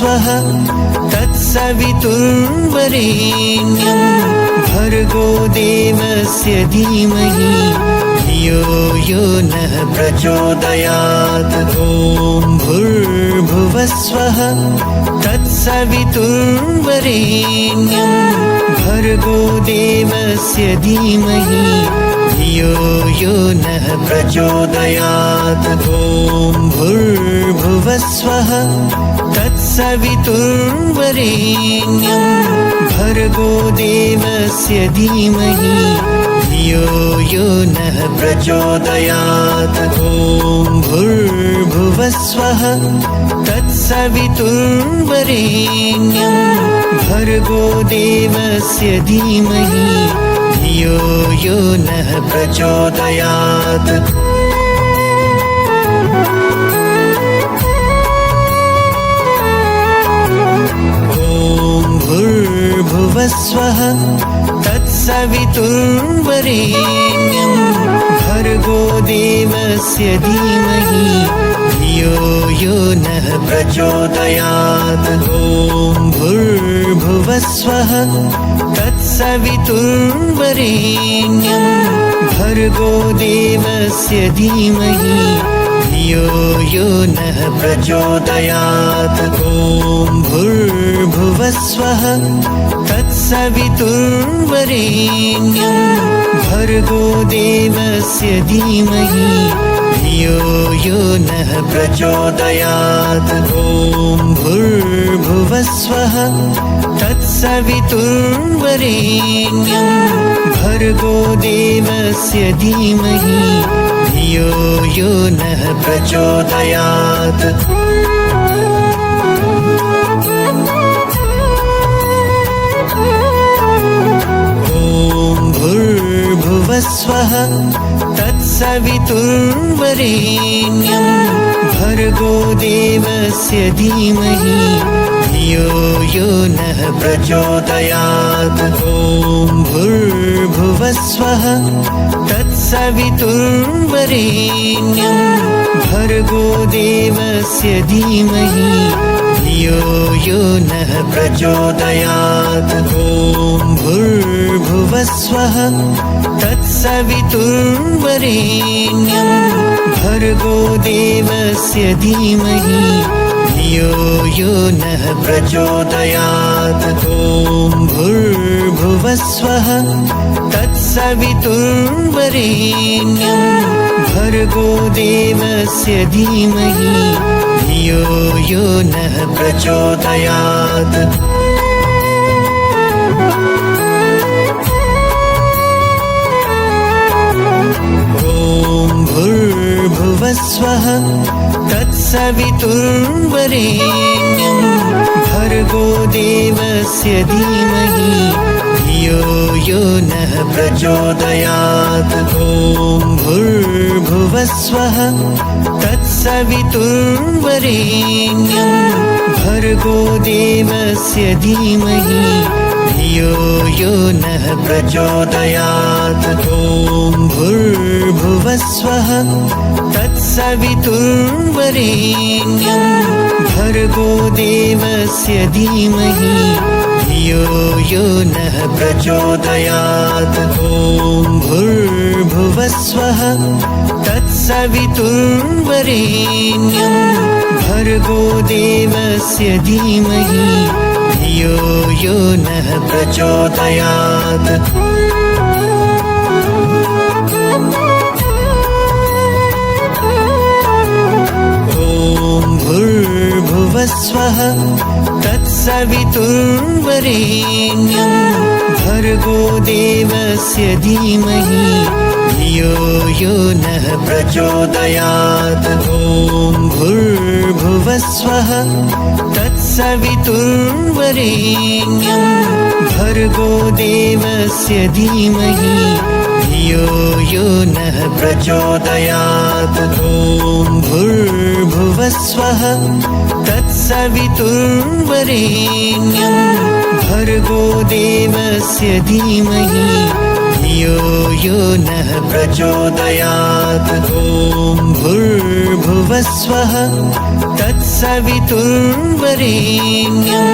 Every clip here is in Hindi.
भुवस्वः तत्सवितुर्वरेण्यं भर्गो देवस्य धीमहि धियो यो नः प्रचोदयात्। ॐ भूर्भुवस्वः तत्सवितुर्वरेण्यं भर्गो देवस्य धीमहि धियो यो नः प्रचोदयात्। ॐ भूर्भुवस्वः तत्सवितुर्वरेण्यं भर्गो देवस्य धीमहि धियो यो नः प्रचोदयात्। ॐ भूर्भुवस्वः तत्सवितुर्वरेण्यं भर्गो देवस्य धीमहि धियो यो नः प्रचोदयात्। भुवस्वः तत्सवितुर्वरेण्यं भर्गो देवस्य धीमहि धियो यो नः प्रचोदयात्। ॐ भूर्भुवस्वः तत्सवितुर्वरेण्यं भर्गो देवस्य धीमहि धियो यो नः प्रचोदयात्। ॐ भूर्भुवस्वः तत्सवितुर्वरेण्यं भर्गो देवस्य धीमहि धियो यो नः प्रचोदयात्। ॐ भूर्भुवस्वः तत्सवितुर्वरेण्यं भर्गो देवस्य धीमहि धियो यो नः प्रचोदयात्। भुवस्वः तत्सवितुर्वरेण्यं भर्गो देवस्य धीमहि धियो यो नः प्रचोदयात्। ॐ भूर्भुवस्वः तत्सवितुर्वरेण्यं भर्गो देवस्य धीमहि धियो यो नः प्रचोदयात्। ॐ भूर्भुवस्वः तत्सवितुर्वरेण्यं भर्गो देवस्य धीमहि धियो यो नः प्रचोदयात्। ॐ भूर्भुवस्वः तत्सवितुर्वरेण्यं भर्गो देवस्य धीमहि धियो यो नः प्रचोदयात्। भुवस्वः तत्सवितुर्वरेण्यं भर्गो देवस्य धीमहि धियो यो नः प्रचोदयात्। ॐ भूर्भुवस्वः तत्सवितुर्वरेण्यं भर्गो देवस्य धीमहि धियो यो नः प्रचोदयात्। ॐ भूर्भुवस्वः तत्सवितुर्वरेण्यं भर्गो देवस्य धीमहि धियो यो नः प्रचोदयात्। ॐ भूर्भुवस्वः तत्सवितुर्वरेण्यं भर्गो देवस्य धीमहि धियो यो नः प्रचोदयात्। भुवस्वः तत्सवितुर्वरेण्यं भर्गो देवस्य धीमहि धियो यो नः प्रचोदयात्। ॐ भूर्भुवस्वः तत्सवितुर्वरेण्यं भर्गो देवस्य धीमहि धियो यो नः प्रचोदयात्। ॐ भूर्भुवस्वः तत्सवितुर्वरेण्यं भर्गो देवस्य धीमहि धियो यो नः प्रचोदयात्। ॐ भूर्भुवस्वः तत्सवितुर्वरेण्यं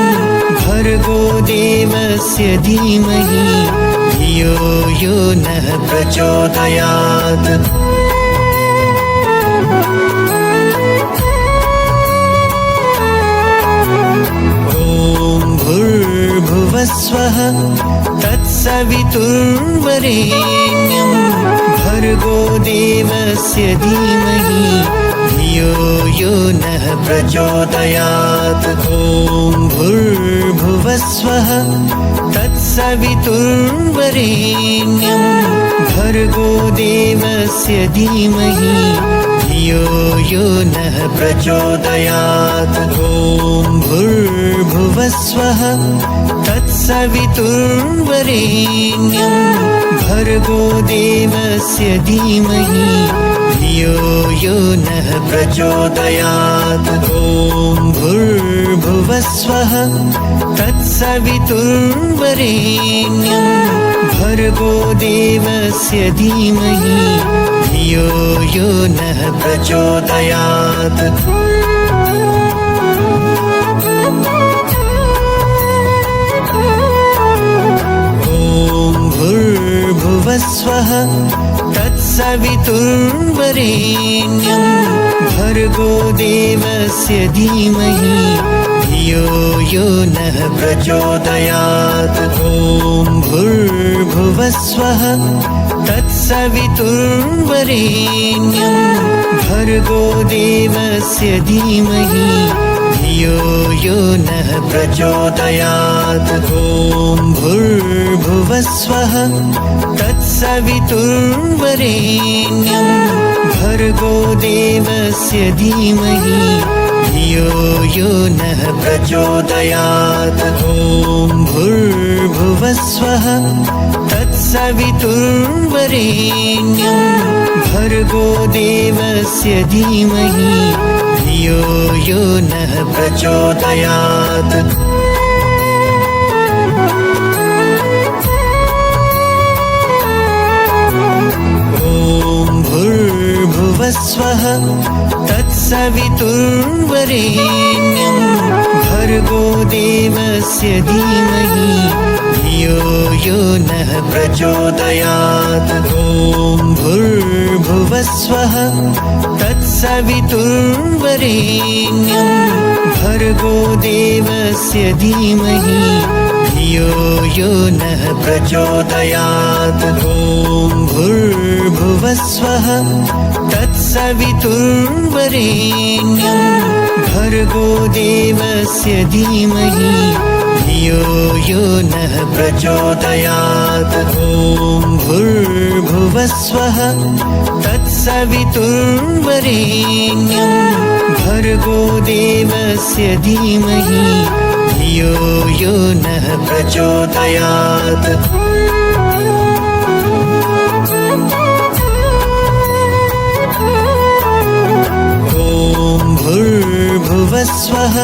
भर्गो देवस्य धीमहि धियो यो नः प्रचोदयात्। भूर्भुवस्वः तत्सवितुर्वरेण्यं भर्गो देवस्य धीमहि धियो यो नः प्रचोदयात्। भूर्भुवस्वः तत्सवितुर्वरेण्यं भर्गो देवस्य धीमहि धियो यो नः प्रचोदयात्। भूर्भुवस्वः तत्सवितुर्वरेण्यं भर्गो देवस्य धीमहि धियो यो नः प्रचोदयात्। भूर्भुवस्वः तत्सवितुर्वरेण्यं भर्गो देवस्य धीमहि धियो यो नः प्रचोदयात्। भूर्भुवस्वः तत्सवितुर्वरेण्यं भर्गो देवस्य धीमहि धियो यो नः प्रचोदयात्। भूर्भुवस्वः तत्सवितुर्वरेण्यं भर्गो देवस्य धीमहि धियो यो नः प्रचोदयात्। भूर्भुवस्वः तत्सवितुर्वरेण्यं भर्गो देवस्य धीमहि धियो यो नः प्रचोदयात्। भूर्भुवस्वः तत्सवितुर्वरेण्यं भर्गो देवस्य धीमहि धियो यो नः प्रचोदयात्। भूर्भुवस्वः तत्सवितुर्वरेण्यं भर्गो देवस्य धीमहि धियो यो नः प्रचोदयात्। भूर्भुवस्वः तत्सवितुर्वरेण्यं भर्गो देवस्य धीमहि धियो यो नः प्रचोदयात्। भूर्भुवस्वः तत्सवितुर्वरेण्यं भर्गो देवस्य धीमहि धियो यो नः प्रचोदयात्। भूर्भुवस्वः तत्सवितुर्वरेण्यं भर्गो देवस्य धीमहि धियो यो नः प्रचोदयात्। भूर्भुवस्वः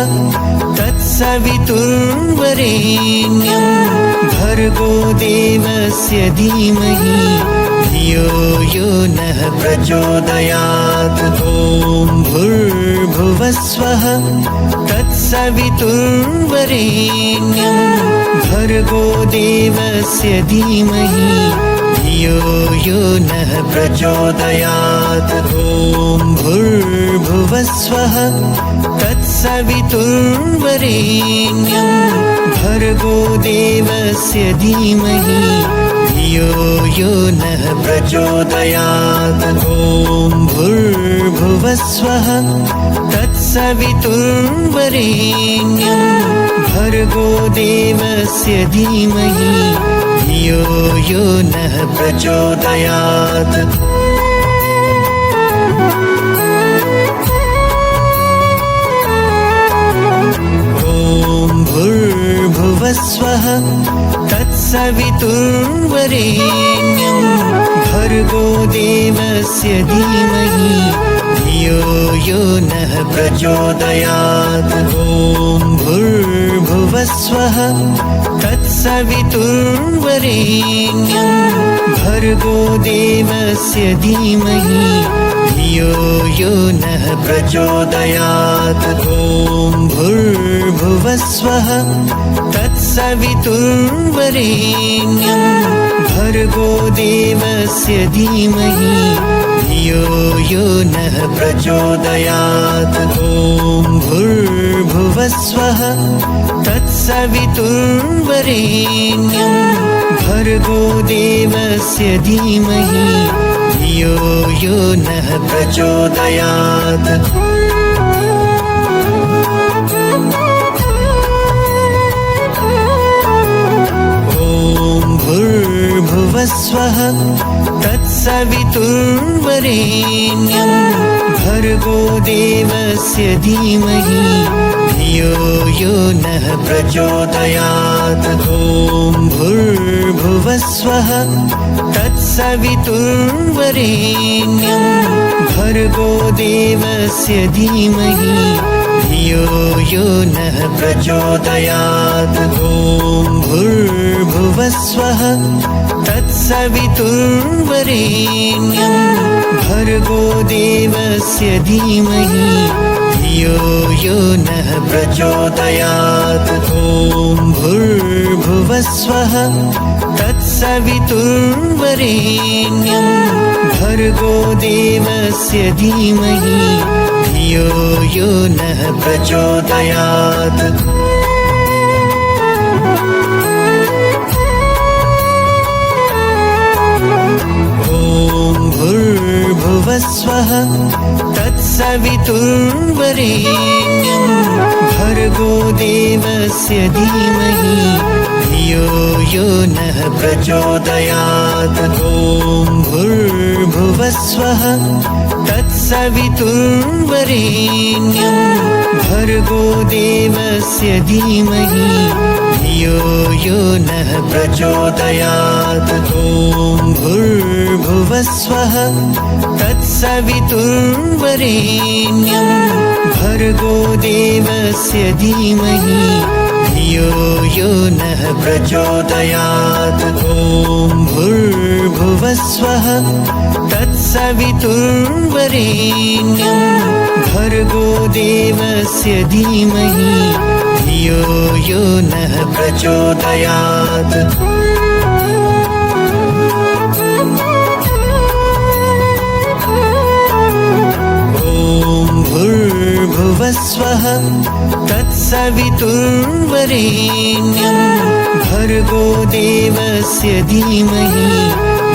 तत्सवितुर्वरेण्यं भर्गो देवस्य धीमहि धियो यो नः प्रचोदयात्। भूर्भुवस्वः तत्सवितुर्वरेण्यं भर्गो देवस्य धीमहि धियो यो नः प्रचोदयात्। भूर्भुवस्वः तत्सवितुर्वरेण्यं भर्गो देवस्य धीमहि धियो यो नः प्रचोदयात्। भूर्भुवस्वः तत्सवितुर्वरेण्यं भर्गो देवस्य धीमहि धियो यो नः प्रचोदयात्। भूर्भुवस्वः तत्सवितुर्वरेण्यं भर्गो देवस्य धीमहि धियो यो नः प्रचोदयात्। भूर्भुवस्वः तत्सवितुर्वरेण्यं भर्गो देवस्य धीमहि धियो यो नः प्रचोदयात्। ॐ भूर्भुवस्वः तत्सवितुर्वरेण्यं भर्गो देवस्य धीमहि धियो यो नः प्रचोदयात्। ॐ भूर्भुवस्वः तत्सवितुर्वरेण्यं भर्गो देवस्य धीमहि धियो यो नः प्रचोदयात्। भूर्भुवस्वः तत्सवितुर्वरेण्यं भर्गो देवस्य धीमहि धियो यो नः प्रचोदयात्। ॐ भूर्भुवस्वः तत्सवितुर्वरेण्यं भर्गो देवस्य धीमहि धियो यो नः प्रचोदयात्। ॐ भूर्भुवस्वः तत्सवितुर्वरेण्यं भर्गो देवस्य धीमहि धियो यो नः प्रचोदयात्। ॐ भूर्भुवस्वः तत्सवितुर्वरेण्यं भर्गो देवस्य धीमहि धियो यो नः प्रचोदयात्। भूर्भुवस्वः तत्सवितुर्वरेण्यं भर्गो देवस्य धीमहि धियो यो नः प्रचोदयात्। ॐ भूर्भुवस्वः तत्सवितुर्वरेण्यं भर्गो देवस्य धीमहि धियो यो नः प्रचोदयात्। ॐ भूर्भुवस्वः तत्सवितुर्वरेण्यं भर्गो देवस्य धीमहि धियो यो नः प्रचोदयात्। ॐ भूर्भुवस्वः तत्सवितुर्वरेण्यं भर्गो देवस्य धीमहि धियो यो नः प्रचोदयात्। भूर्भुवस्वः तत्सवितुर्वरेण्यं भर्गो देवस्य धीमहि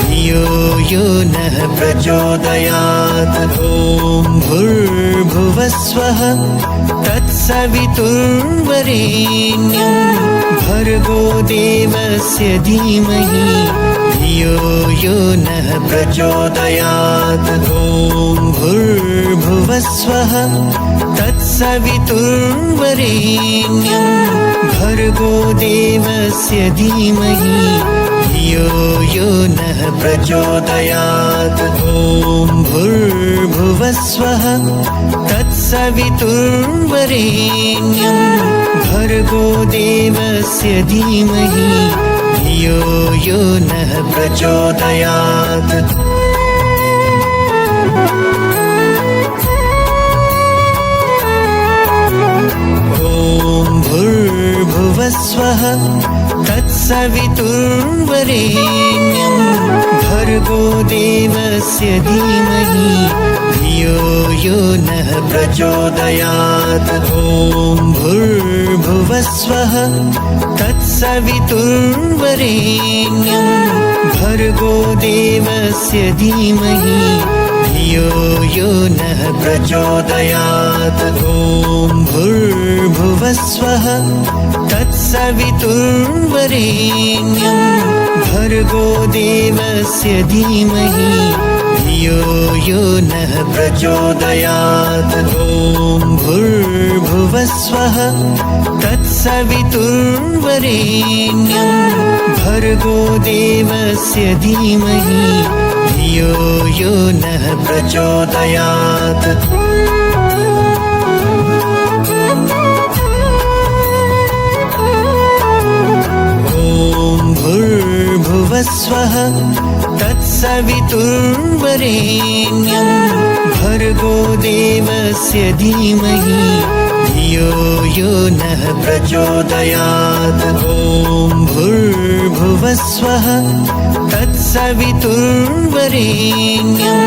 धियो यो नः प्रचोदयात्। ॐ भूर्भुवस्वः तत्सवितुर्वरेण्यं भर्गो देवस्य धीमहि धियो यो नः प्रचोदयात्। ॐ भूर्भुवस्वः तत्सवितुर्वरेण्यं भर्गो देवस्य धीमहि धियो यो नः प्रचोदयात्। ॐ भूर्भुवस्वः तत्सवितुर्वरेण्यं भर्गो देवस्य धीमहि धियो यो नः प्रचोदयात्। भूर्भुवस्वः तत्सवितुर्वरेण्यं भर्गो देवस्य धीमहि धियो यो नः प्रचोदयात्। ॐ भूर्भुवस्वः तत्सवितुर्वरेण्यं भर्गो देवस्य धीमहि धियो यो नः प्रचोदयात्। ॐ भूर्भुवस्वः तत्सवितुर्वरेण्यं भर्गो देवस्य धीमहि धियो यो नः प्रचोदयात्। ॐ भूर्भुवस्वः तत्सवितुर्वरेण्यं भर्गो देवस्य धीमहि धियो यो नः प्रचोदयात्। भूर्भुवस्वः तत्सवितुर्वरेण्यं भर्गो देवस्य धीमहि धियो यो नः प्रचोदयात्। ॐ भूर्भुवस्वः तत्सवितुर्वरेण्यं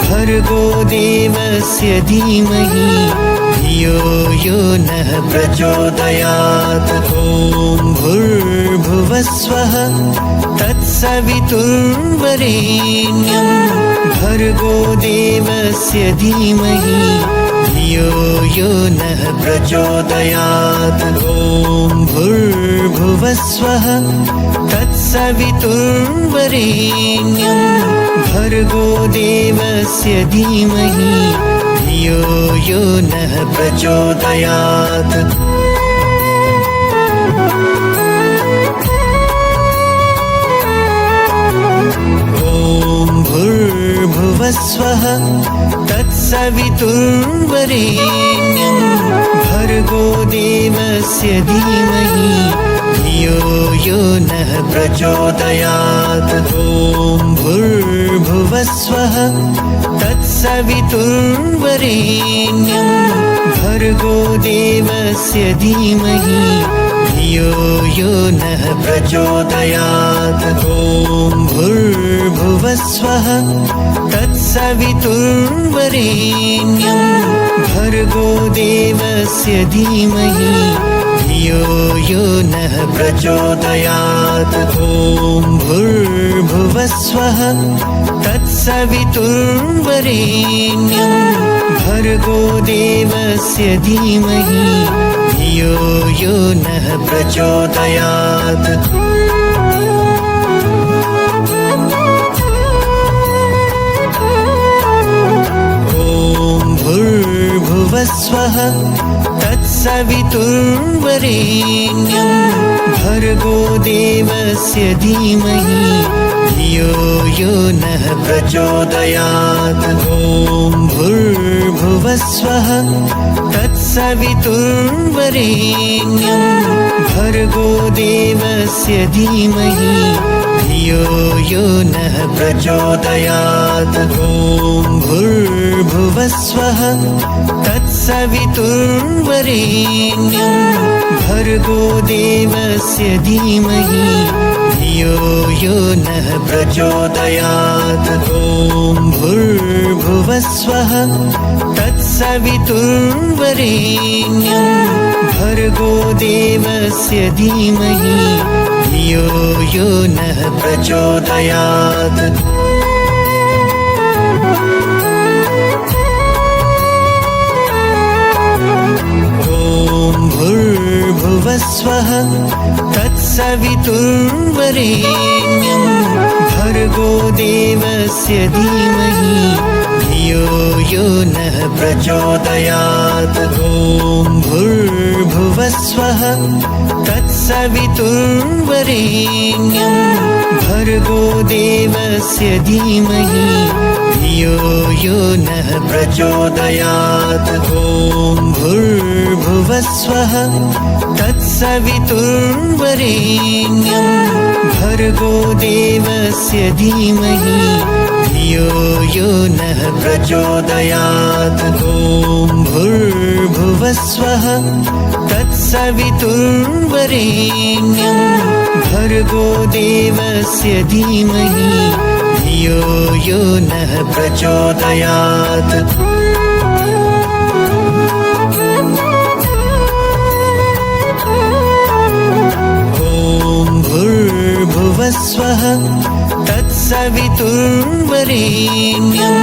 भर्गो देवस्य धीमहि धियो यो नः प्रचोदयात्। ॐ भूर्भुवस्वः तत्सवितुर्वरेण्यं भर्गो देवस्य धीमहि धियो यो नः प्रचोदयात्। ॐ भूर्भुवस्वः तत्सवितुर्वरेण्यं भर्गो देवस्य धीमहि धियो यो नः प्रचोदयात्। भूर्भुवस्वः तत्सवितुर्वरेण्यं भर्गो देवस्य धीमहि धियो यो नः प्रचोदयात्। ॐ भूर्भुवस्वः तत्सवितुर्वरेण्यं भर्गो देवस्य धीमहि धियो यो नः प्रचोदयात्। ॐ भूर्भुवस्वः तत्सवितुर्वरेण्यं भर्गो देवस्य धीमहि धियो यो नः प्रचोदयात्। ॐ भूर्भुवस्वः तत्सवितुर्वरेण्यं भर्गो देवस्य धीमहि धियो यो नः प्रचोदयात्। भूर्भुवस्वः तत्सवितुर्वरेण्यं भर्गो देवस्य धीमहि धियो यो नः प्रचोदयात्। ॐ भूर्भुवस्वः तत्सवितुर्वरेण्यं भर्गो देवस्य धीमहि धियो यो नः प्रचोदयात्। ॐ भूर्भुवस्वः तत्सवितुर्वरेण्यं भर्गो देवस्य धीमहि धियो यो नः प्रचोदयात्। ॐ भूर्भुवस्वः तत्सवितुर्वरेण्यं भर्गो देवस्य धीमहि धियो यो नः प्रचोदयात्। भूर्भुवस्वः तत्सवितुर्वरेण्यं भर्गो देवस्य धीमहि धियो यो नः प्रचोदयात्। ॐ भूर्भुवस्वः तत्सवितुर्वरेण्यं भर्गो देवस्य धीमहि धियो यो नः प्रचोदयात्। ॐ भूर्भुवस्वः तत्सवितुर्वरेण्यं भर्गो देवस्य धीमहि धियो यो नः प्रचोदयात्। ॐ भूर्भुवस्वः तत्सवितुर्वरेण्यं भर्गो देवस्य धीमहि धियो यो नः प्रचोदयात्। भूर्भुवस्वः तत्सवितुर्वरेण्यं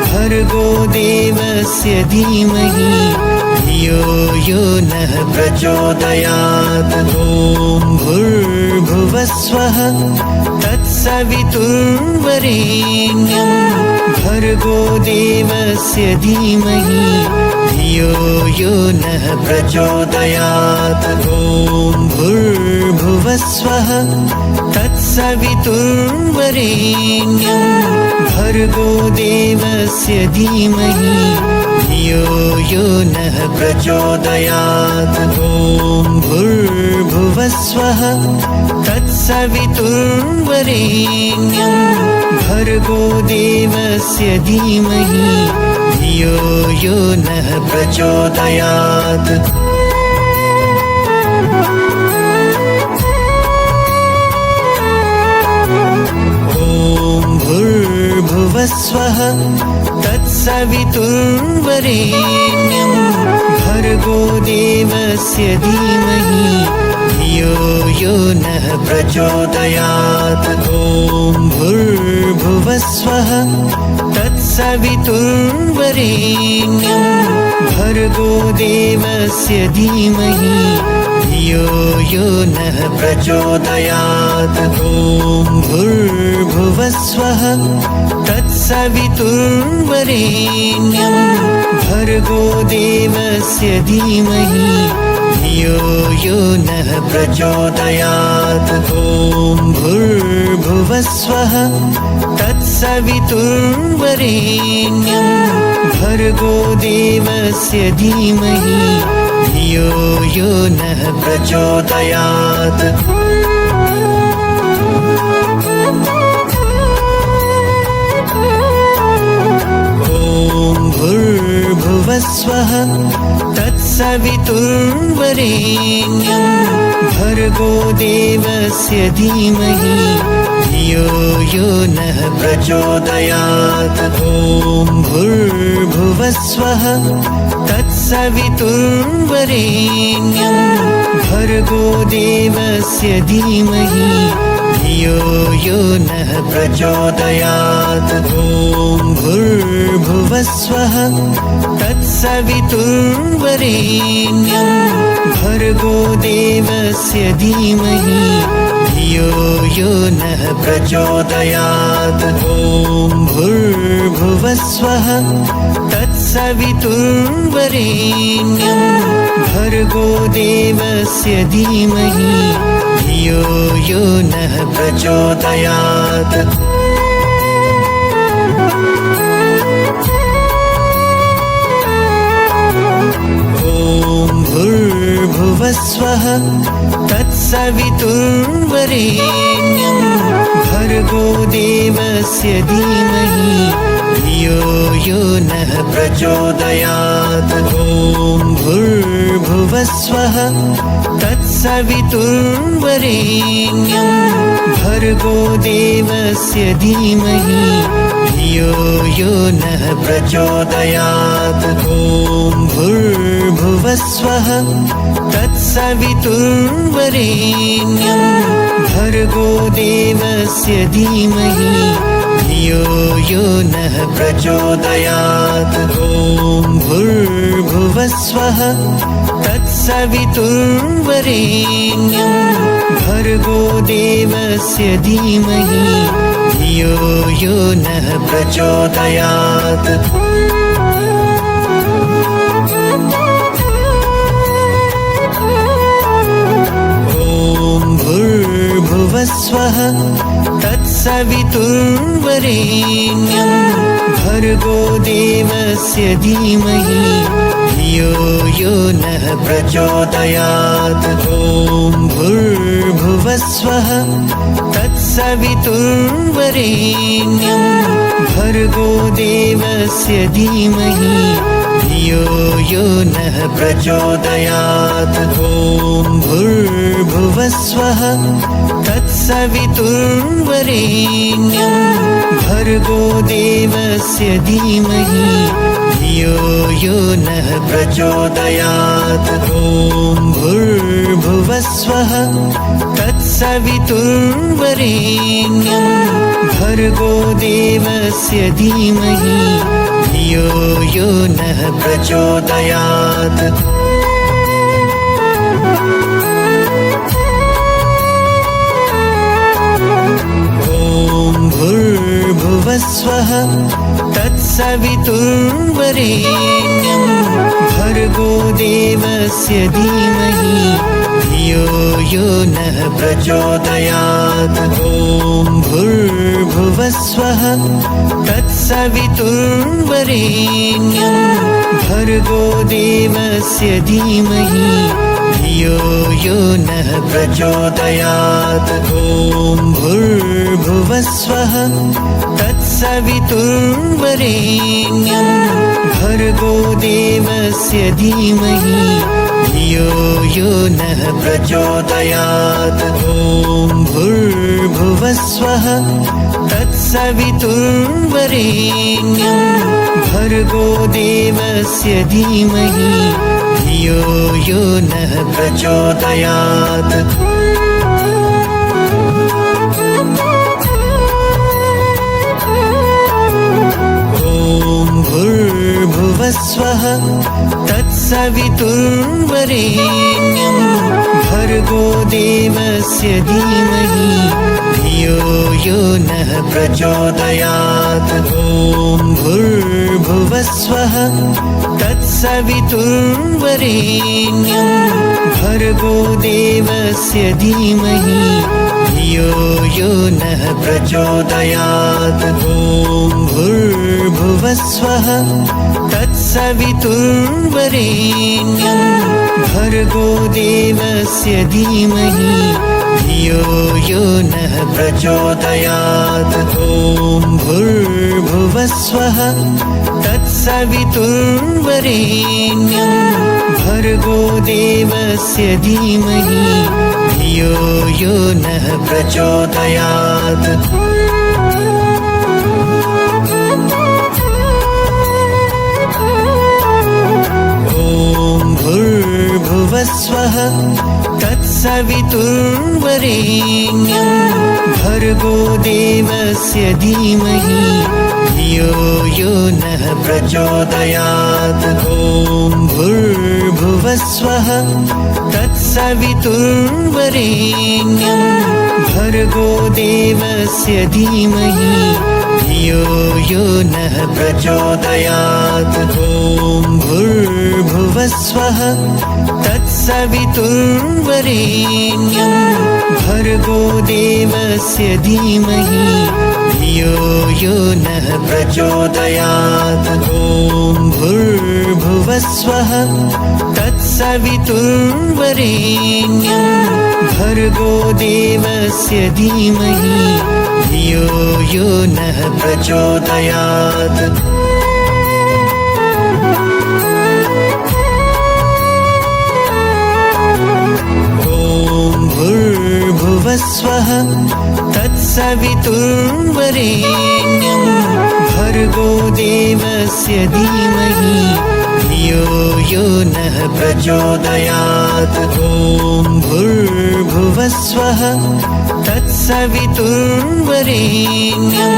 भर्गो देवस्य धीमहि धियो यो नः प्रचोदयात्। ॐ भूर्भुवस्वः तत्सवितुर्वरेण्यं भर्गो देवस्य धीमहि धियो यो नः प्रचोदयात्। ॐ भूर्भुवस्वः तत्सवितुर्वरेण्यं भर्गो देवस्य धीमहि धियो यो नः प्रचोदयात्। ॐ भूर्भुवस्वः तत्सवितुर्वरेण्यं भर्गो देवस्य धीमहि धियो यो नः प्रचोदयात्। भूर्भुवस्वः तत्सवितुर्वरेण्यं भर्गो देवस्य धीमहि धियो यो नः प्रचोदयात्। ॐ भूर्भुवस्वः तत्सवितुर्वरेण्यं भर्गो देवस्य धीमहि धियो यो नः प्रचोदयात्। ॐ भूर्भुवस्वः तत्सवितुर्वरेण्यं भर्गो देवस्य धीमहि धियो यो नः प्रचोदयात्। ॐ भूर्भुवस्वः तत्सवितुर्वरेण्यं भर्गो देवस्य धीमहि धियो यो नः प्रचोदयात्। भूर्भुवस्वः तत्सवितुर्वरेण्यं भर्गो देवस्य धीमहि धियो यो नः प्रचोदयात्। ॐ भूर्भुवस्वः तत्सवितुर्वरेण्यं भर्गो देवस्य धीमहि धियो यो नः प्रचोदयात्। ॐ भूर्भुवस्वः तत्सवितुर्वरेण्यं भर्गो देवस्य धीमहि धियो यो नः प्रचोदयात्। ॐ भूर्भुवस्वः तत्सवितुर्वरेण्यं भर्गो देवस्य धीमहि धियो यो नः प्रचोदयात्। भूर्भुवस्वः तत्सवितुर्वरेण्यं भर्गो देवस्य धीमहि धियो यो नः प्रचोदयात्। ॐ भूर्भुवस्वः तत्सवितुर्वरेण्यं भर्गो देवस्य धीमहि धियो यो नः प्रचोदयात्। ॐ भूर्भुवस्वः तत्सवितुर्वरेण्यं भर्गो देवस्य धीमहि धियो यो नः प्रचोदयात्। ॐ भूर्भुवस्वः तत्सवितुर्वरेण्यं भर्गो देवस्य धीमहि धियो यो नः प्रचोदयात्। भूर्भुवस्वः तत्सवितुर्वरेण्यं भर्गो देवस्य धीमहि धियो यो नः प्रचोदयात्। ॐ भूर्भुवस्वः तत्सवितुर्वरेण्यं भर्गो देवस्य धीमहि धियो यो नः प्रचोदयात्। ॐ भूर्भुवस्वः तत्सवितुर्वरेण्यं भर्गो देवस्य धीमहि धियो यो नः प्रचोदयात्। ॐ भूर्भुवस्वः तत्सवितुर्वरेण्यं भर्गो देवस्य धीमहि धियो यो नः प्रचोदयात्। भूर्भुवस्वः तत्सवितुर्वरेण्यं भर्गो देवस्य धीमहि धियो यो नः प्रचोदयात्। ॐ भूर्भुवस्वः तत्सवितुर्वरेण्यं भर्गो देवस्य धीमहि धियो यो नः प्रचोदयात्। ॐ भूर्भुवस्वः तत्सवितुर्वरेण्यं देवस्य धीमहि धियो यो नः प्रचोदयात्। ॐ भूर्भुवस्वः तत्सवितुर्वरेण्यं भर्गो देवस्य धीमहि धियो यो नः प्रचोदयात्। भूर्भुवस्वः तत्सवितुर्वरेण्यं भर्गो देवस्य धीमहि धियो यो नः प्रचोदयात्। ॐ भूर्भुवस्वः तत्सवितुर्वरेण्यं भर्गो देवस्य धीमहि धियो यो नः प्रचोदयात्। ॐ भूर्भुवस्वः तत्सवितुर्वरेण्यं भर्गो देवस्य धीमहि धियो यो नः प्रचोदयात्। ॐ भूर्भुवस्वः तत्सवितुर्वरेण्यं भर्गो देवस्य धीमहि धियो यो नः प्रचोदयात्। भूर्भुवस्वः तत्सवितुर्वरेण्यं भर्गो देवस्य धीमहि धियो यो नः प्रचोदयात्। ॐ भूर्भुवस्वः तत्सवितुर्वरेण्यं भर्गो देवस्य धीमहि धियो यो नः प्रचोदयात्। ॐ भूर्भुवस्वः तत्सवितुर्वरेण्यं भर्गो देवस्य धीमहि धियो यो नः प्रचोदयात्। ॐ भूर्भुवस्वः तत्सवितुर्वरेण्यं भर्गो देवस्य धीमहि धियो यो नः प्रचोदयात्। भूर्भुवस्वः तत्सवितुर्वरेण्यं भर्गो देवस्य धीमहि धियो यो नः प्रचोदयात्। ॐ भूर्भुवस्वः तत्सवितुर्वरेण्यं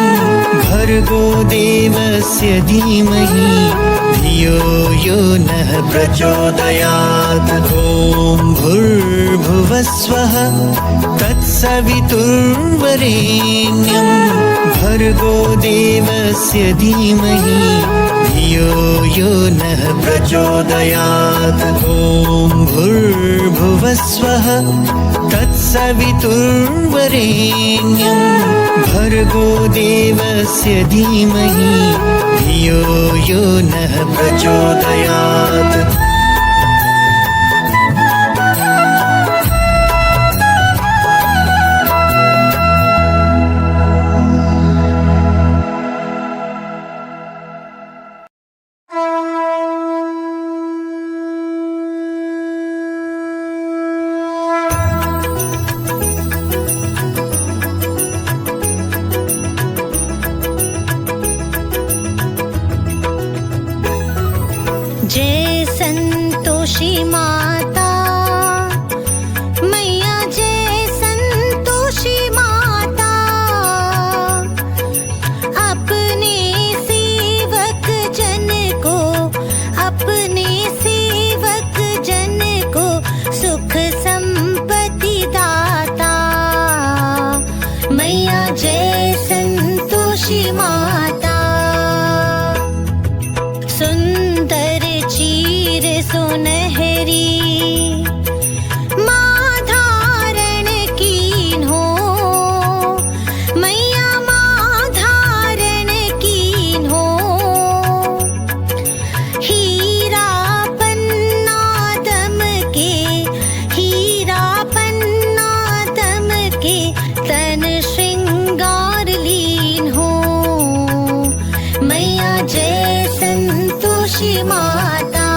भर्गो देवस्य धीमहि धियो यो नः प्रचोदयात्। ॐ भूर्भुवस्वः तत्सवितुर्वरेण्यं भर्गो देवस्य धीमहि धियो यो नः प्रचोदयात्। ॐ भूर्भुवस्वः तत्सवितुर्वरेण्यं भर्गो देवस्य धीमहि धियो यो नः प्रचोदयात्। जय संतोषी माता मैया, जय संतोषी माता। अपने सेवक जन को, अपने सेवक जन को सुख संपत्ति दाता। मैया जय संतोषी माता। सुंदर चीर सुनहरी माँ धारण कीन हो। मैया माँ धारण कीन हो। हीरा पन्ना दम के, हीरा पन्ना दम के तन श्रृंगार लीन हो। मैया जय संतोषी माता।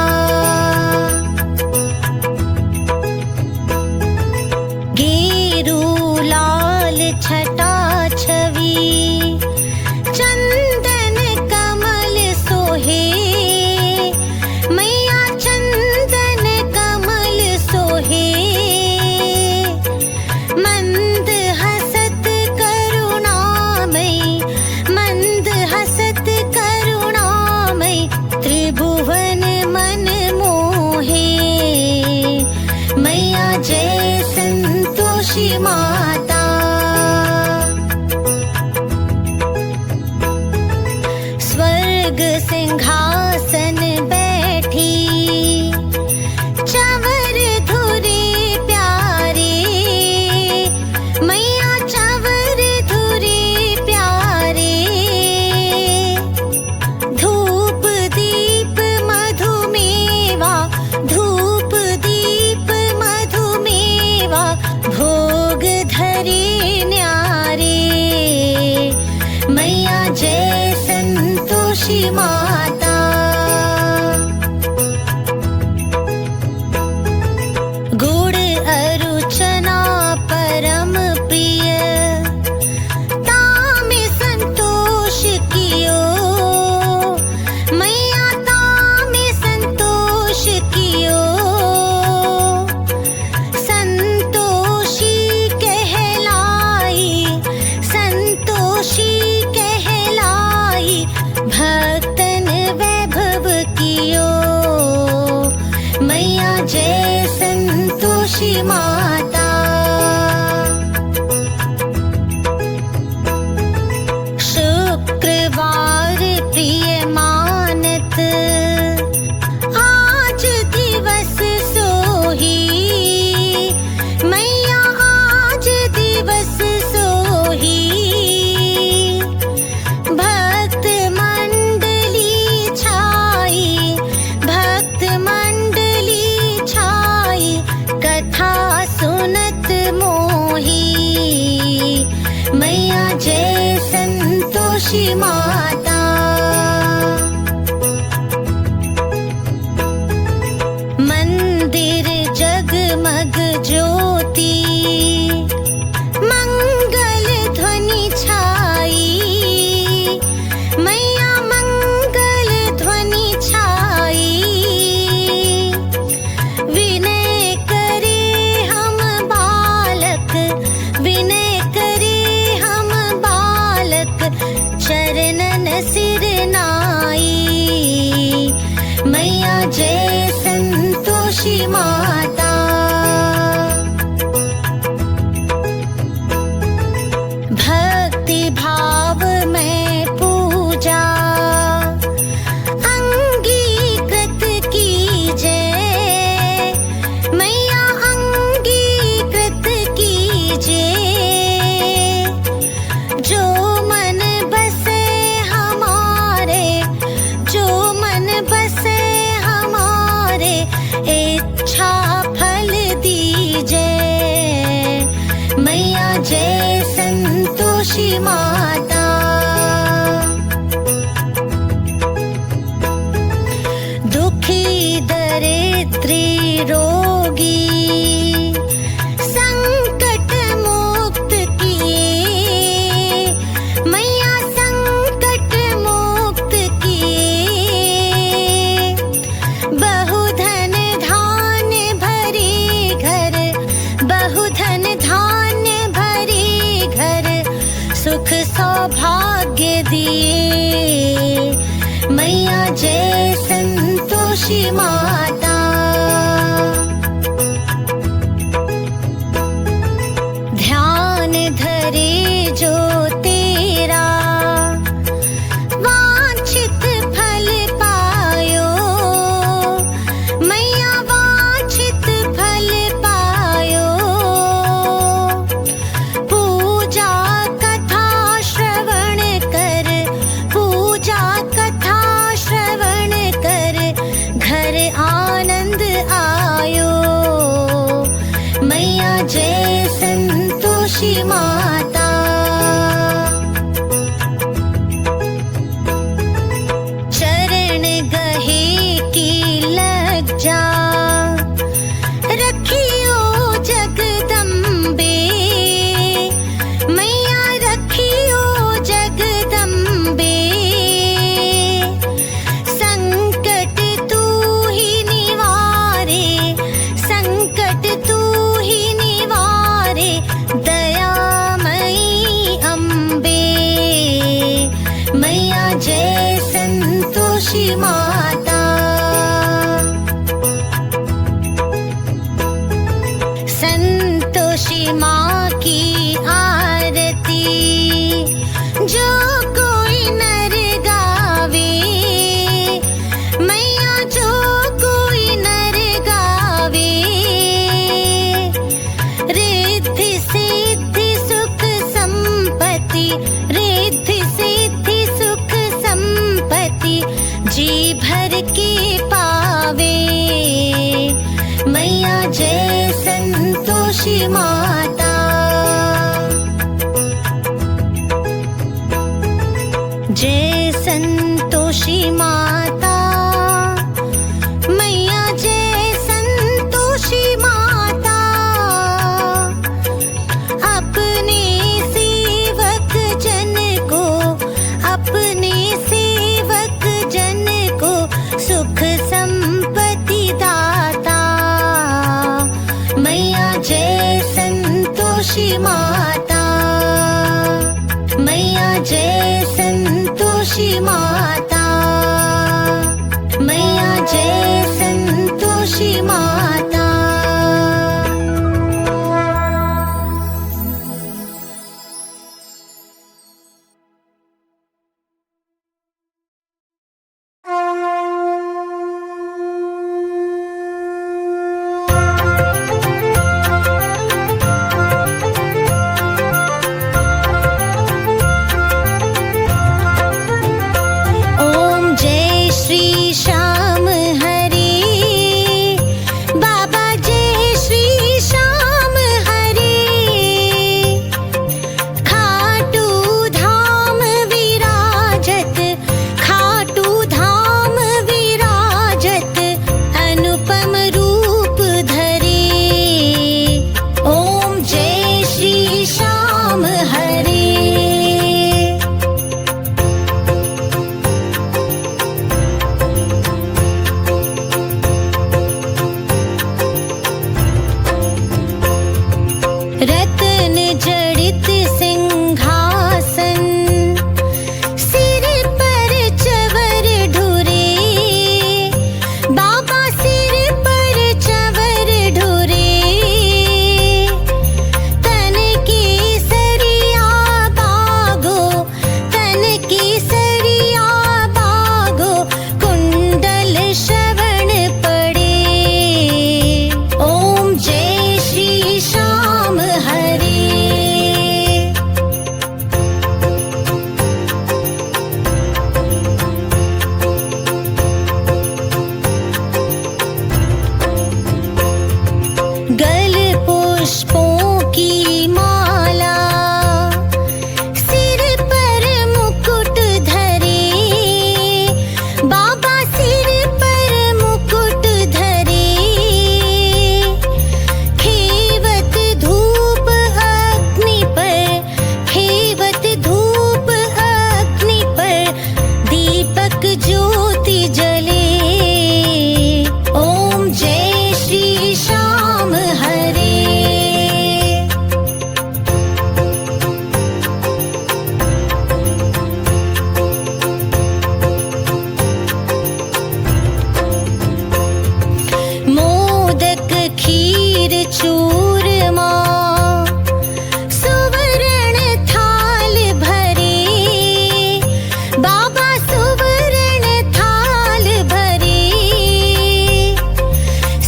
संतोषी माता। मंदिर जगमग ज्योति, मंगल ध्वनि छाई, मैया मंगल ध्वनि छाई। विनय करे हम बालक, विनय करे हम बालक, चरणन सिर नाई। मैया जय संतोषी माता। भक्ति भाव में पूजा अंगीकृत कीजे, मैया अंगीकृत कीजे। जो मन बसे हमारे, जो मन बसे हमारे, इच्छा फल दीजे। मैया जय संतोषी माता। दुखी दरिद्री रोगी संकट मुक्त किए, मैया संकट मुक्त किए। बहुधन धान्य भरे घर, बहुधन धान्य भरे घर, सुख सौभाग्य दिए। मैया जय संतोषी माता। ध्यान धरे जो तेरा, वांछित फल पायो। मैया वांछित फल पायो। पूजा कथा श्रवण कर, पूजा कथा श्रवण कर, घर आनंद आयो। मैया जय संतोषी माता। चरण गहे की लज्जा, रखियो जगदम्बे। मैया रखियो जगदम्बे। संकट तू ही निवारे, संकट तू ही निवारे, दयामयी अम्बे। मैया जय संतोषी माता। संतोषी माँ की आरती जो कोई नर गावे, मैया जो कोई नर गावे। रिद्धि सिद्धि सुख संपत्ति, रिद्धि सिद्धि सुख संपत्ति, जी भर के पावे। मैया जय संतोषी माता। जय संतोषी माता। मैया जय संतोषी माता। अपने सेवक जन को, अपने सेवक जन को, सुख संपत्ति दाता। मैया जय पुष्पों की माला, सिर पर मुकुट धरे, बाबा सिर पर मुकुट धरे, खेवत धूप अग्नि पर, खेवत धूप अग्नि पर, दीपक ज्योति जले। ओम जय श्री श्याम हरे। मोदक खीर चूरमा, सुवर्ण थाल भरे, बाबा सुवर्ण थाल भरे,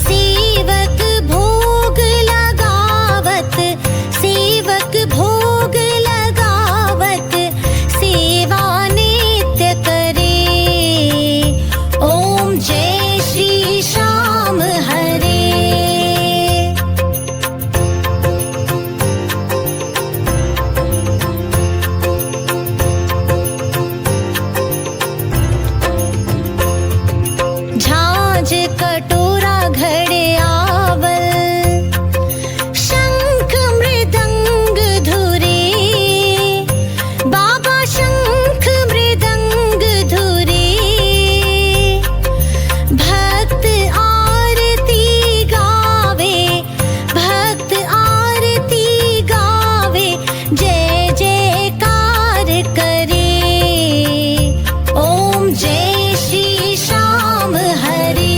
सेवक भोग लगावत, सेवक भोग लगावत, सेवा नित्य करे। ओम जय श्री श्याम हरे। झांझ कटोरा घड़ियावल, शंख मृदंग धुरे, बाबा शंख मृदंग धुरे, भक्त आरती गावे, भक्त आरती गावे, जय जयकार करे। ओम जय श्री श्याम हरे।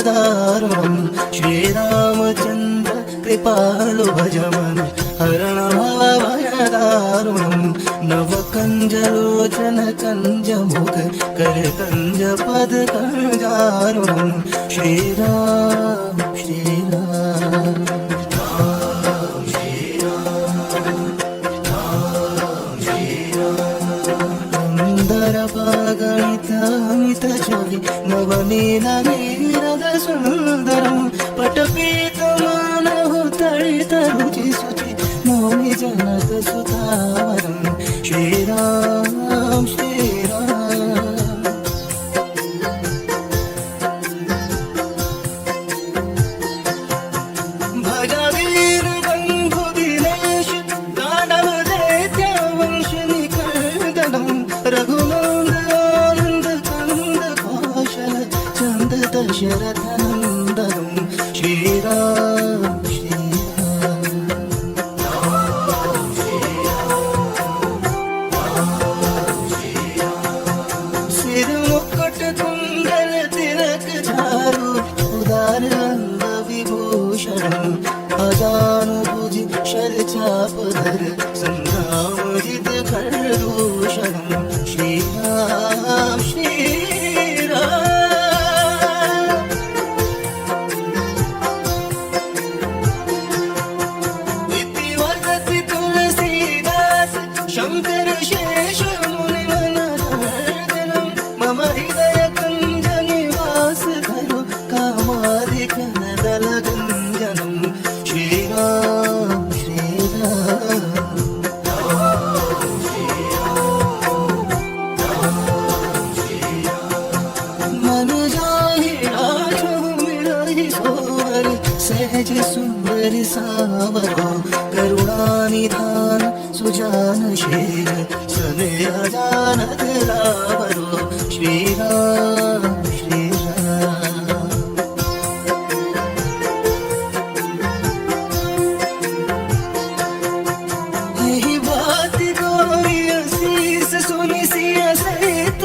दारुणं श्रीरामचन्द्र कृपालु भज मन हरण भवभयदारुणं नवकञ्जलोचन कञ्जमुख करकञ्ज पद कञ्जारुणं श्रीराम श्रीराम गणित छवि नवनील नीरद सुंदरम पटपीतमानः तडित रुचि शुचि नौमि जनक सुतावरं श्रीराम श्रीराम भज वीर बंधु दिनेश दानव दैत्य वंश निकर्दनं रघुनंदन दशरथ नंदनं श्रीराम श्रीराम सिर मुकुट कुंडल तिलक झारू उदार अंग विभूषण अजानुभुज शर चापधर संग्राम जित खरदूषण श्रीराम श्रीराम शंकर शेष मुनि मनोरंजनं मम हृदय कुंज निवास करो कामादिक नदल गंजनं श्रीराम श्रीराम मन जाहि राजो मिलहि सोवर सहज सुंदर सावरो करुणानिधान सुजान शील स्नेह जानत रावरो श्रीराम श्रीराम यही बात गोरी शीस सुनि सिया सहित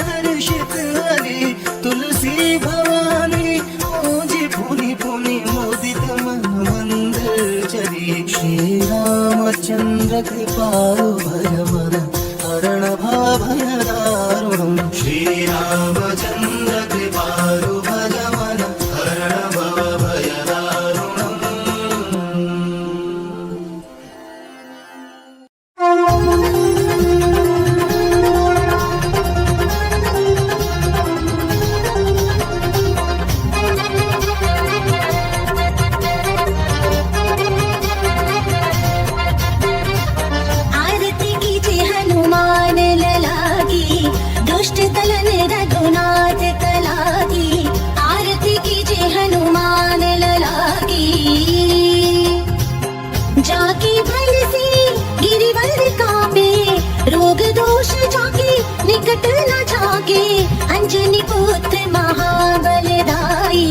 हर्षित हरि तुलसी भवानी पूजी पुनि पुनि मोदित मन मंदिर चरी श्रीरामचन्द्र कृपालु भज मन हरण भवभयदारुणं श्रीरामचन्द्र कृपालु भज मन हरण भवभयदारुणम् आरती कीजे हनुमान ललागी दुष्ट दलन रघुनाथ कलागी आरती कीजे हनुमान ललागी जाकी भय से गिरिवर कापे रोग दोष जाके निकट न जाके अंजनी पुत्र महाबलदाई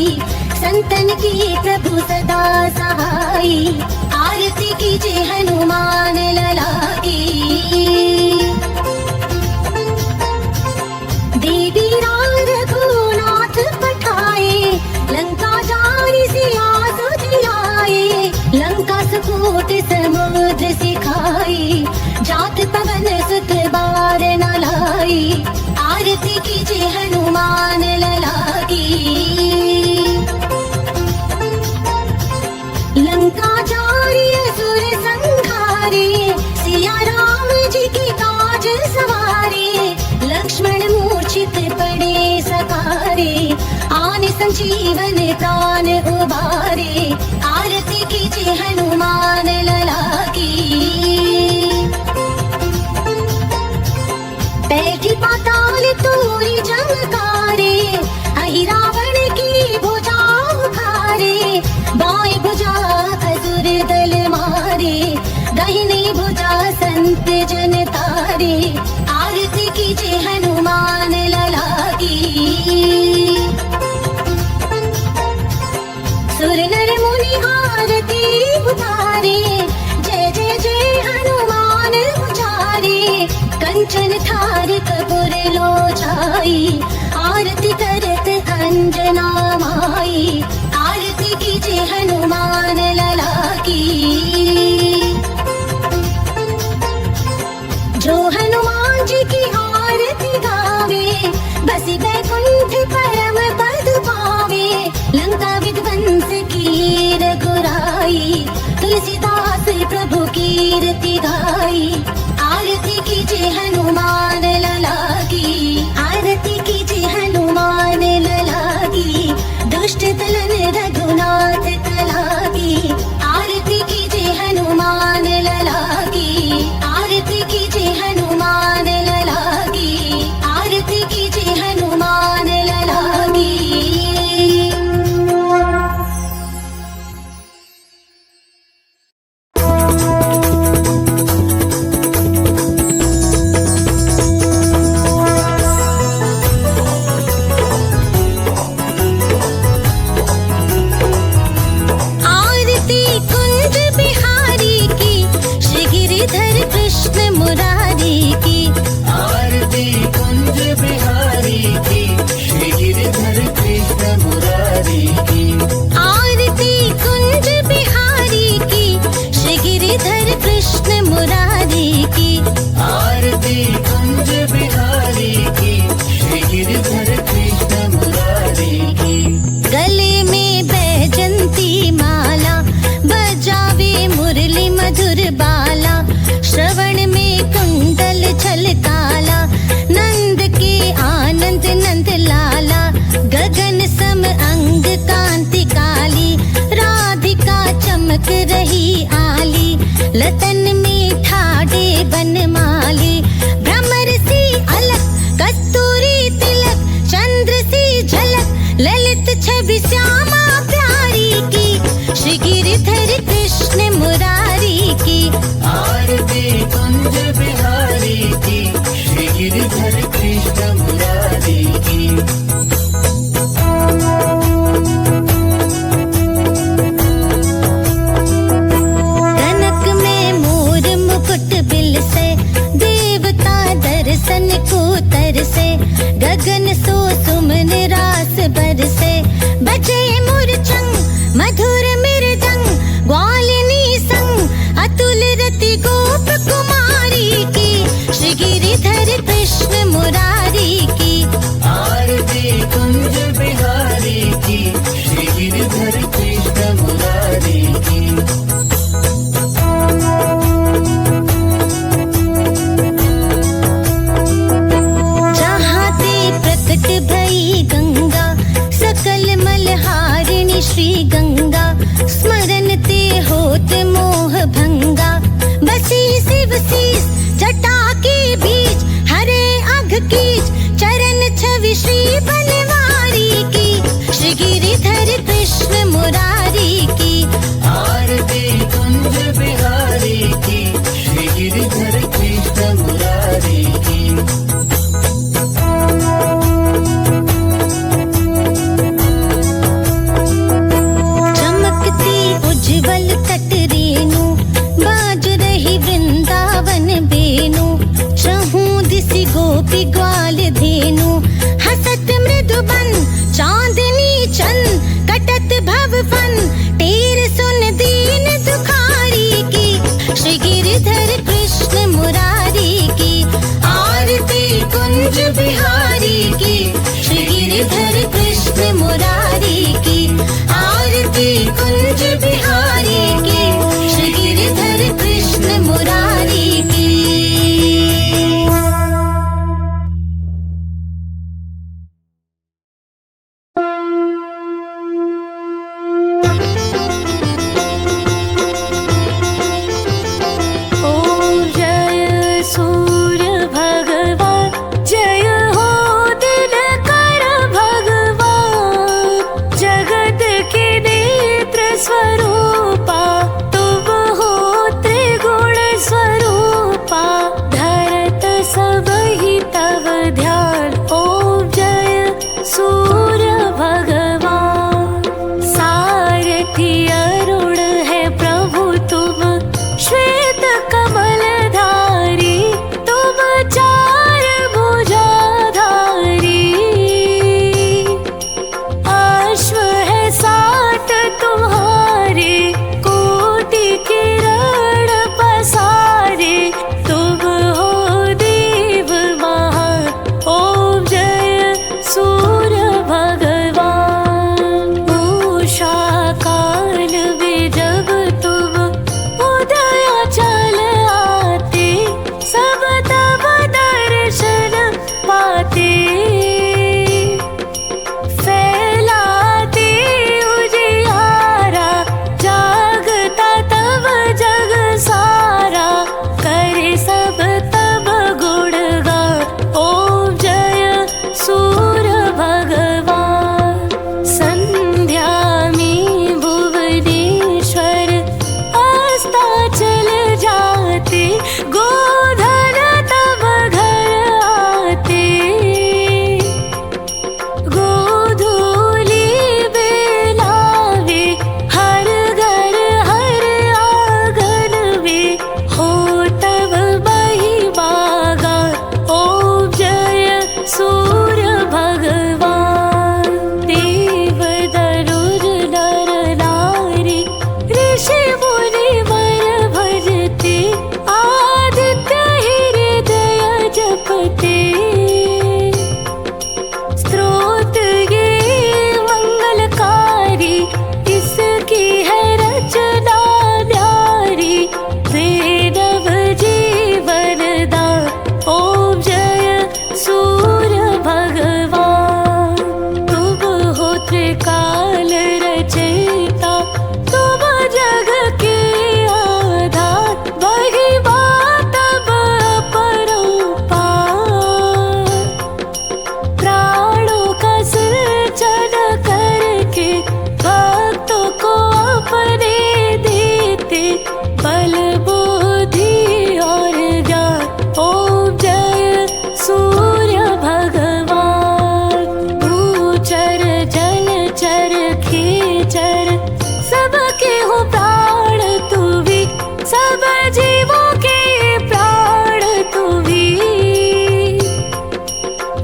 संतन की प्रभु सदा सहाई आरती कीजे हनुमान ललागी देवी राम रघुनाथ पठाए लंका जारी सिया सुधियाए लंका सपूत समुद्र सिखाई जात पवन सुत बार न लाई आरती कीजे हनुमान ललागी लंका जारी असुर संहारे सिया राम जी की काज सवारे लक्ष्मण मूर्छित पड़े सकारे आन संजीवन प्राण उबारे आरती कीजे हनुमान ललागी बैठी पाताल तोरी जमकारे अहि रावण की भुजा उखारे बाएं भुजा असुर दल मारे दाहिनी भुजा संत जन तारे आरती कीजे हनुमान ललागी सुर नर मुनि आरती उतारे जय जय जय हनुमान उचारे कंचन थार कपूर लो छाई आरती करत अंजना माई आरती गाई, आरती कीजिए हनुमान लला की, आरती कीजिए हनुमान लला की, दुष्ट दलन रघुनाथ कला की, आरती कीजिए हनुमान लला की, आरती कीजिए हनुमान लला की, आरती कीजिए हनुमान लला की। आरती कुंज बिहारी की, श्री गिरिधर कृष्ण मुरारी की, आरती कुंज बिहारी की, श्री गिरिधर कृष्ण मुरारी की, आरती कुंज बिहारी की, श्री गिरिधर कृष्ण मुरारी की, आरती कुंज बिहारी की, श्री गिरिधर कृष्ण मुरारी की। गले में बैजंती माला, बजावे मुरली मधुर बाला, श्रवण में कुंडल छलकाला, नंद के आनंद नंद लाला, गगन सम अंग कांति काली, राधिका चमक रही आली, लतन में ठाडे बनमाली, भ्रमर सी अलक कस्तूरी तिलक, चंद्र सी झलक ललित छवि श्यामा प्यारी की, श्री गिरिधर कृष्ण मुरारी की, आरती कुंज बिहारी की, श्री गिरिधर कृष्ण मुरारी की। कनक में मोर मुकुट बिल से, देवता दर्शन को तरसे, गगन सो सुमन रास बरसे, बजे मुरचंग मधुर मृदंग, ग्वालिनी संग अतुल रति गोप कुमारी की, श्री गिरिधर कृष्ण मुरारी की, आरती कुंज बिहारी की, श्री गिरिधर कृष्ण मुरारी की। जहाँ ते प्रकट भई गंगा, सकल मलहारिणी श्री गंगा, स्मरण ते होत मोह भंगा, बसी आते, गोधन तब घर आते। गोधूली बेलावे हर घर हर आंगन में, हो तब महिमा गान ओम जय सूर्य भगवान। देव दरुर नर नारी ऋषि मुनि वर भजते, आदित्य हृदय जपते। स्तोत्र ये मंगलकारी, इसकी है रचना न्यारी। वेदव जीवन दान ओम जय सूर्य भगवान। तुम हो त्रिकाल रचयिता, तुम जग के आधार। महिमा तब अपरंपार, प्राणों का सृजन करके भक्तों को अपने देते। बल बुद्धि और ज्ञान ओम जय सूर्य भगवान। भूचर जलचर खेचर सबके हो प्राण तू भी, सब जीवों के प्राण तू भी।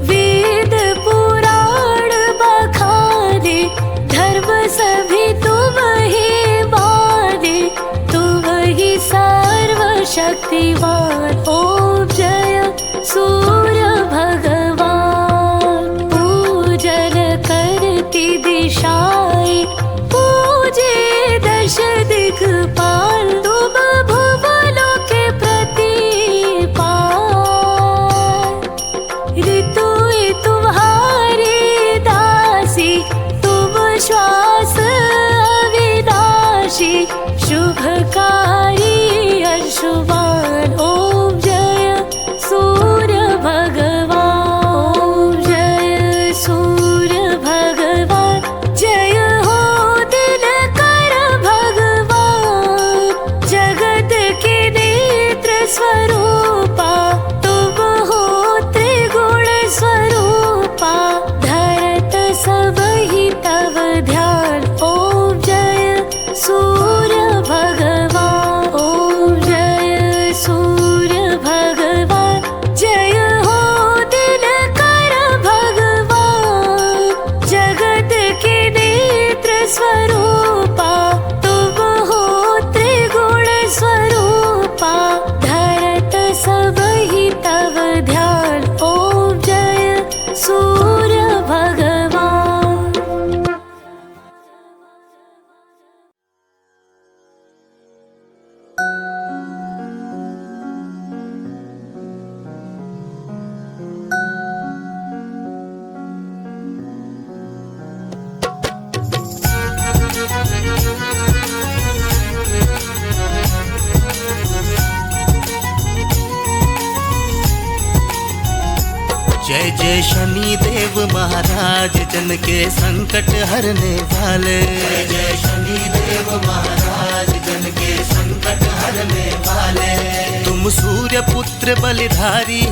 वेद पुराण बखाने, धर्म सभी तुम ही माने। तुम ही सर्वशक्तिमान ओम जय सूर्य भगवान। पूजन करती दिशाएं, पूजे दश दिक्पाल। तुम भुवनों के प्रतिपाल, ऋतु तुम्हारी दासी। तुम श्वास अविनाशी, शुभकारी अंशुमान ओम जय सूर्य भगवान। ओम जय सूर्य भगवान, जय हो दिनकर भगवान। जगत के नेत्र स्वरूपा, तुम हो त्रिगुण स्वरूपा। धरत सब ही तव ध्यान ओम जय सूर्य भगवान। ओम जय सूर्य भगवान, जय हो दिनकर भगवान। जगत के नेत्र स्वरूपा, तुम हो त्रिगुण स्वरूपा। धरत सब ही तव ध्यान ओम जय सूर्य भगवान। जय जय शनि देव महाराज, जन के संकट हरने वाले। जय जय शनि देव महाराज, जन के संकट हरने वाले। तुम सूर्य पुत्र बलिधारी,